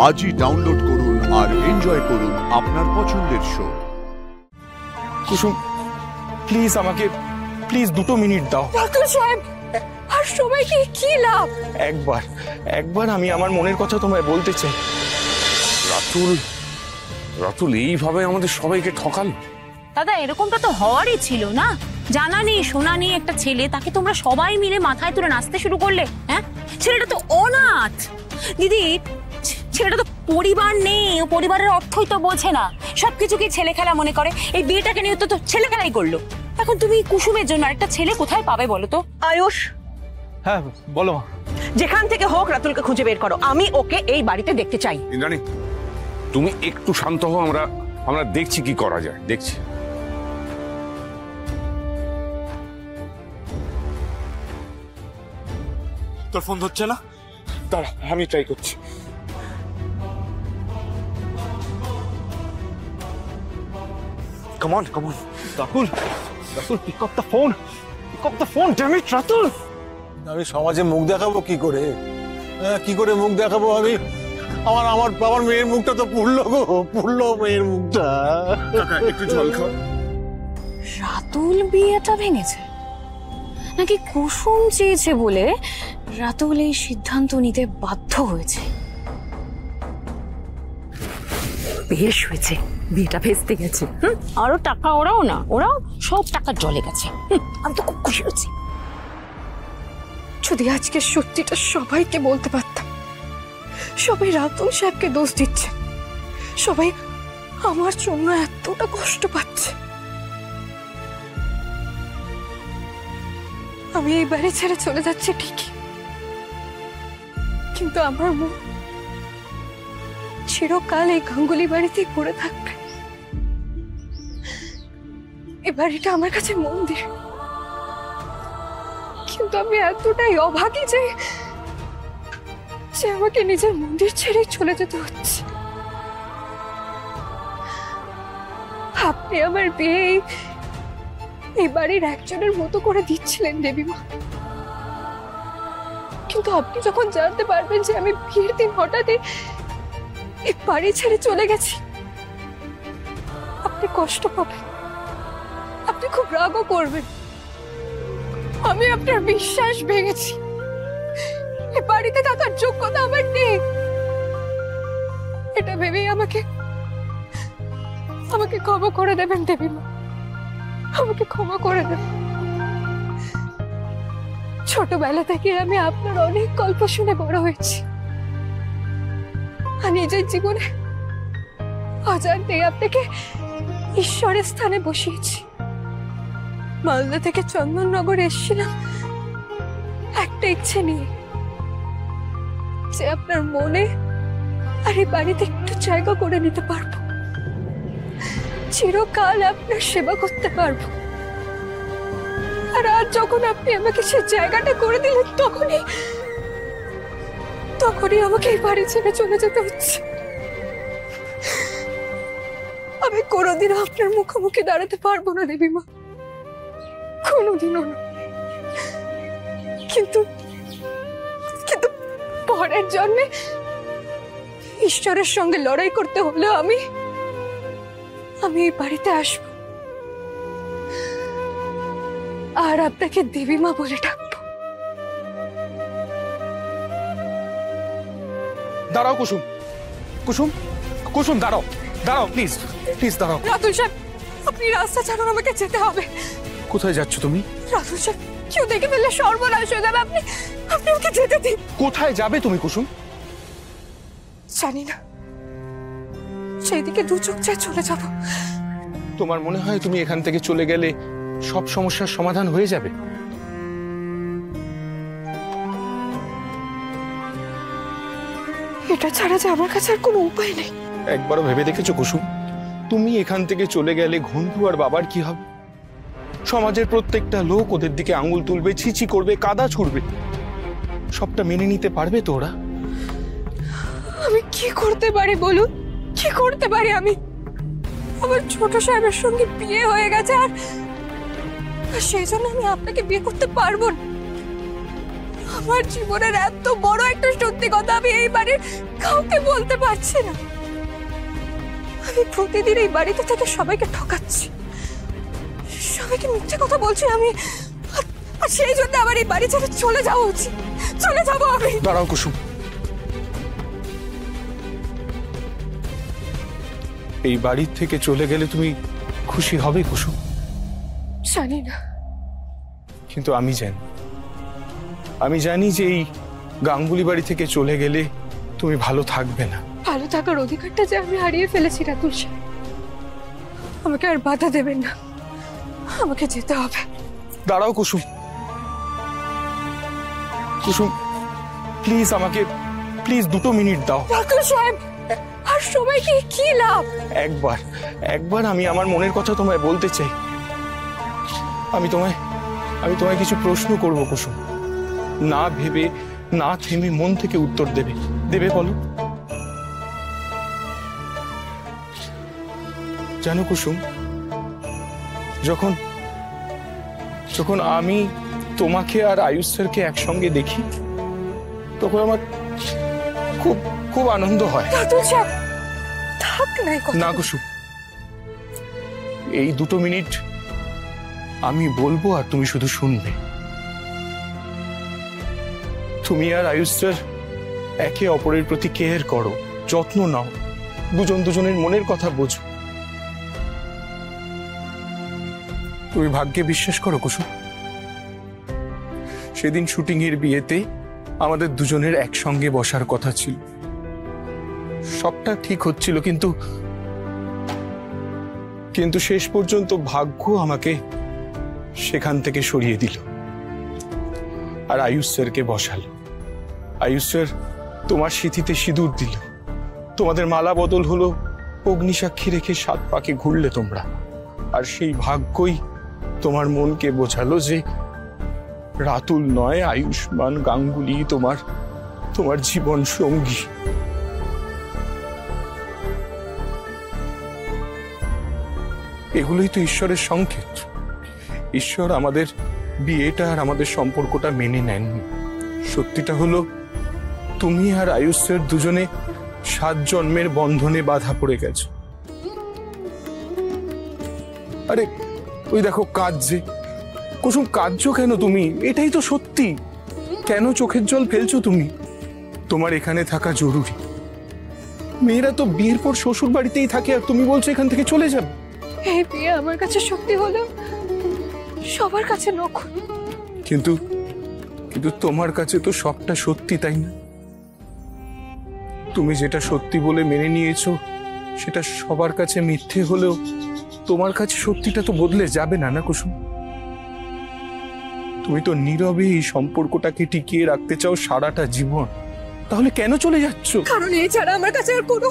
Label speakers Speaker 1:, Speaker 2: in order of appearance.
Speaker 1: আজই ডাউনলোড করুন আর এনজয় করুন আপনার পছন্দের শো।
Speaker 2: কুসুম প্লিজ আমাকে প্লিজ 2 মিনিট দাও।
Speaker 3: ডাক্তার সাহেব আর সবাইকে কি লাভ?
Speaker 2: একবার আমি আমার মনের কথা তোমায় বলতে চাই।
Speaker 4: রাতুল এইভাবে আমাদের সবাইকে ঠকাল।
Speaker 3: দাদা এরকমটা তো হওয়ারই ছিল না। জানা নেই শোনা নেই একটা ছেলে, তাকে তোমরা সবাই মিলে মাথায় তুলে নাচতে শুরু করলে। হ্যাঁ, ছেলেটা তো অনাথ দিদি, ছেলেটা তো পরিবার নেই, ও পরিবারের অর্থই তো বোঝে না, সবকিছুকে ছেলে খেলা মনে করে। এই বিয়েটাকে নিয়ে তো ছেলে খেলাই করলো। এখন তুমি কুসুমের জন্য একটা ছেলে কোথায় পাবে বলো তো?
Speaker 5: আয়ুষ,
Speaker 2: হ্যাঁ বলো।
Speaker 5: যেখান থেকে হোক রাতুলকে খুঁজে বের করো, আমি ওকে এই বাড়িতে দেখতে চাই।
Speaker 4: ইন্দ্রাণী তুমি একটু শান্ত হও, আমরা দেখছি কি করা যায়, দেখছি।
Speaker 2: তোর ফোন ধরছে না, দাঁড়া আমি ট্রাই করছি। Come on. Ratul pick up the phone. Damn it, Ratul.
Speaker 6: আমি সমাজে মুখ দেখাবো কি করে? কি করে মুখ দেখাবো আমি? আমার বাবার মেয়ের মুখটা তো পুড়লো মেয়ের মুখটা।
Speaker 2: একটু জল খাও।
Speaker 3: রাতুল বিয়েটা ভেঙেছে নাকি কুসুম চেয়েছে বলে রাতুল এই সিদ্ধান্ত নিতে বাধ্য হয়েছে? বেশ হয়েছে, বিয়েটা ভেস্তে গেছে। আরো টাকা ওরাও সব টাকা জলে গেছে। আমি তো খুব খুশি হচ্ছি। যদি আজকে সত্যিটা সবাইকে বলতে পারতাম। সবাই রাতুল সাহেবকে দোষ দিচ্ছে, সবাই আমার জন্য এতটা কষ্ট পাচ্ছে। আমি এই বাড়ি ছেড়ে চলে যাচ্ছি ঠিকই, কিন্তু আমার মন চিরকাল এই গাঙ্গুলি বাড়িতেই পড়ে থাকবে। এই বাড়িটা আমার কাছে মন্দির, কিন্তু আমি এতটাই অভাগী যে আমাকে নিজের মন্দির ছেড়ে চলে যেতে হচ্ছে। আপনি আমার বিয়ে এই বাড়ির একজনের মতো করে দিচ্ছিলেন দেবীমা, কিন্তু আপনি যখন জানতে পারবেন যে আমি বিয়ের দিন হঠাৎই এই বাড়ি ছেড়ে চলে গেছি, আপনি কষ্ট পাবেন, আপনি খুব রাগও করবেন। আমি আপনার বিশ্বাস ভেঙেছি, এই বাড়িতে থাকার যোগ্যতা আমার নেই, এটা ভেবেই আমাকে ক্ষমা করে দেবেন দেবীমা, আমাকে ক্ষমা করে দেবেন। ছোটবেলা থেকে আমি আপনার অনেক গল্প শুনে বড় হয়েছি, আর নিজের জীবনে অজান্তেই আপনাকে ঈশ্বরের স্থানে বসিয়েছি। মালদা থেকে চন্দননগর এসেছিলাম একটা ইচ্ছে নিয়ে, যে আপনার মনে আর এই বাড়িতে একটু জায়গা করে নিতে পারবো, চিরকাল আপনার সেবা করতে পারবো। আর আজ যখন আপনি আমাকে সেই জায়গাটা করে দিলেন, তখনই আমাকে এই বাড়ি ছেড়ে চলে যেতে হচ্ছে। আমি কোনোদিনও আপনার মুখোমুখি দাঁড়াতে পারবো না দেবীমা, কোনোদিনও না। কিন্তু পরের জন্মে ঈশ্বরের সঙ্গে লড়াই করতে হলেও আমি এই বাড়িতে আসব, আর আপনাকে দেবীমা বলে ডাকবো।
Speaker 2: দাঁড়াও কুসুম দাঁড়াও প্লিজ দাঁড়াও।
Speaker 3: রাতুল সাহেব, আপনি রাস্তা ছাড়ুন, আমাকে যেতে হবে।
Speaker 2: কোথায় যাচ্ছ তুমি?
Speaker 3: রাতুল সাহেব, কেউ দেখে ফেললে সর্বনাশ হয়ে যাবে, আপনি ওকে যেতে দিন।
Speaker 2: কোথায় যাবে তুমি কুসুম?
Speaker 3: জানি না, সেই দিকে 2 চোখ চায় চলে যাব।
Speaker 2: তোমার মনে হয় তুমি এখান থেকে চলে গেলে সব সমস্যার সমাধান হয়ে যাবে?
Speaker 3: এটা ছাড়া যে আমার কাছে আর কোনো উপায় নেই।
Speaker 2: একবারও ভেবে দেখেছো কুসুম, তুমি এখান থেকে চলে গেলে ঘন্টু আর বাবার কি হবে? সমাজের প্রত্যেকটা লোক ওদের দিকে আঙুল তুলবে, ছিছি করবে, কাদা ছুড়বে। সবটা মেনে নিতে পারবে তো ওরা?
Speaker 3: আমি কি করতে পারি বলুন, কি করতে পারি? আমি আমার ছোট সাহেবের সঙ্গে বিয়ে হয়ে গেছে, আর সেই জন্য আমি আপনাকে বিয়ে করতে পারবো না।
Speaker 7: আমার জীবনের এত বড় একটা সত্যি কথা আমি এই বাড়ির কাউকে বলতে পারছি না। আমি প্রতিদিন এই বাড়িতে থেকে সবাইকে ঠকাচ্ছি, সবাইকে মিথ্যে কথা বলছি আমি, আর সেই জন্য আমার এই বাড়ি ছেড়ে চলে যাওয়া উচিত। চলে যাবো আমি।
Speaker 2: দাঁড়াও কুসুম, এই বাড়ির থেকে চলে গেলে তুমি খুশি হবে কুসুম?
Speaker 7: জানি না,
Speaker 2: কিন্তু আমি জানি যে এই গাঙ্গুলি বাড়ি থেকে চলে গেলে তুমি ভালো থাকবে না।
Speaker 7: ভালো থাকার অধিকারটা যে আমি হারিয়ে ফেলেছি রাতুল সাহেব, আমাকে আর বাধা দেবেন না, আমাকে যেতে হবে।
Speaker 2: দাঁড়াও কুসুম, কুসুম প্লিজ আমাকে, প্লিজ 2 মিনিট দাও।
Speaker 7: রাতুল সাহেব, আর সবাইকে কি লাভ?
Speaker 2: একবার আমি আমার মনের কথা তোমায় বলতে চাই। আমি তোমায় কিছু প্রশ্ন করব কুসুম, না ভেবে না থেমে মন থেকে উত্তর দেবে বলো। জানো কুসুম, যখন আমি তোমাকে আর আয়ুষ স্যারকে একসঙ্গে দেখি তখন আমার খুব খুব আনন্দ হয়।
Speaker 7: রাতুল সাহেব থাক না এই কথা।
Speaker 2: না কুসুম, এই 2 মিনিট আমি বলবো আর তুমি শুধু শুনবে। তুমি আর আয়ুষ স্যার একে অপরের প্রতি কেয়ার করো, যত্ন নাও, দুজনের মনের কথা বোঝো। তুমি ভাগ্যে বিশ্বাস করো কুসুম? সেদিন শুটিং এর বিয়েতে আমাদের দুজনের একসঙ্গে বসার কথা ছিল, সবটা ঠিক হচ্ছিল, কিন্তু শেষ পর্যন্ত ভাগ্য আমাকে সেখান থেকে সরিয়ে দিল আর আয়ুষ স্যারকে বসালো। আয়ুষ স্যার তোমার সিঁথিতে সিঁদুর দিল, তোমাদের মালা বদল হলো, অগ্নিসাক্ষী রেখে 7 পাকে ঘুরলে তোমরা, আর সেই ভাগ্যই তোমার মনকে বোঝালো যে রাতুল নয়, আয়ুষ্মান গাঙ্গুলি তোমার জীবন সঙ্গী। এগুলোই তো ঈশ্বরের সংকেত। ঈশ্বর আমাদের বিয়েটা আর আমাদের সম্পর্কটা মেনে নেননি। সত্যিটা হলো তুমি আর আয়ুষ স্যার দুজনে 7 জন্মের বন্ধনে বাধা পড়ে গেছো। আরে ওই দেখো কাঁদছে কুসুম, কাঁদছো কেন তুমি? এটাই তো সত্যি। কেন চোখের জল ফেলছো তুমি? তোমার এখানে থাকা জরুরি। মেয়েরা তো বিয়ের পর শ্বশুর বাড়িতেই থাকে আর তুমি বলছো এখান থেকে চলে যাবে।
Speaker 7: এই বিয়ে আমার কাছে সত্যি হলো, সবার কাছে নখন।
Speaker 2: কিন্তু তোমার কাছে তো সবটা সত্যি, তাই না? তুমি যেটা সত্যি বলে মেনে নিয়েছো সেটা সবার কাছে মিথ্যে হলেও তোমার কাছে সত্যিটা তো বদলে যাবে না, না কুসুম? তুমি তো নীরবে এই সম্পর্কটাকে টিকিয়ে রাখতে চাও সারাটা জীবন, তাহলে কেন চলে যাচ্ছ?
Speaker 7: কারণ এই ছাড়া আমার কাছে আর কোনো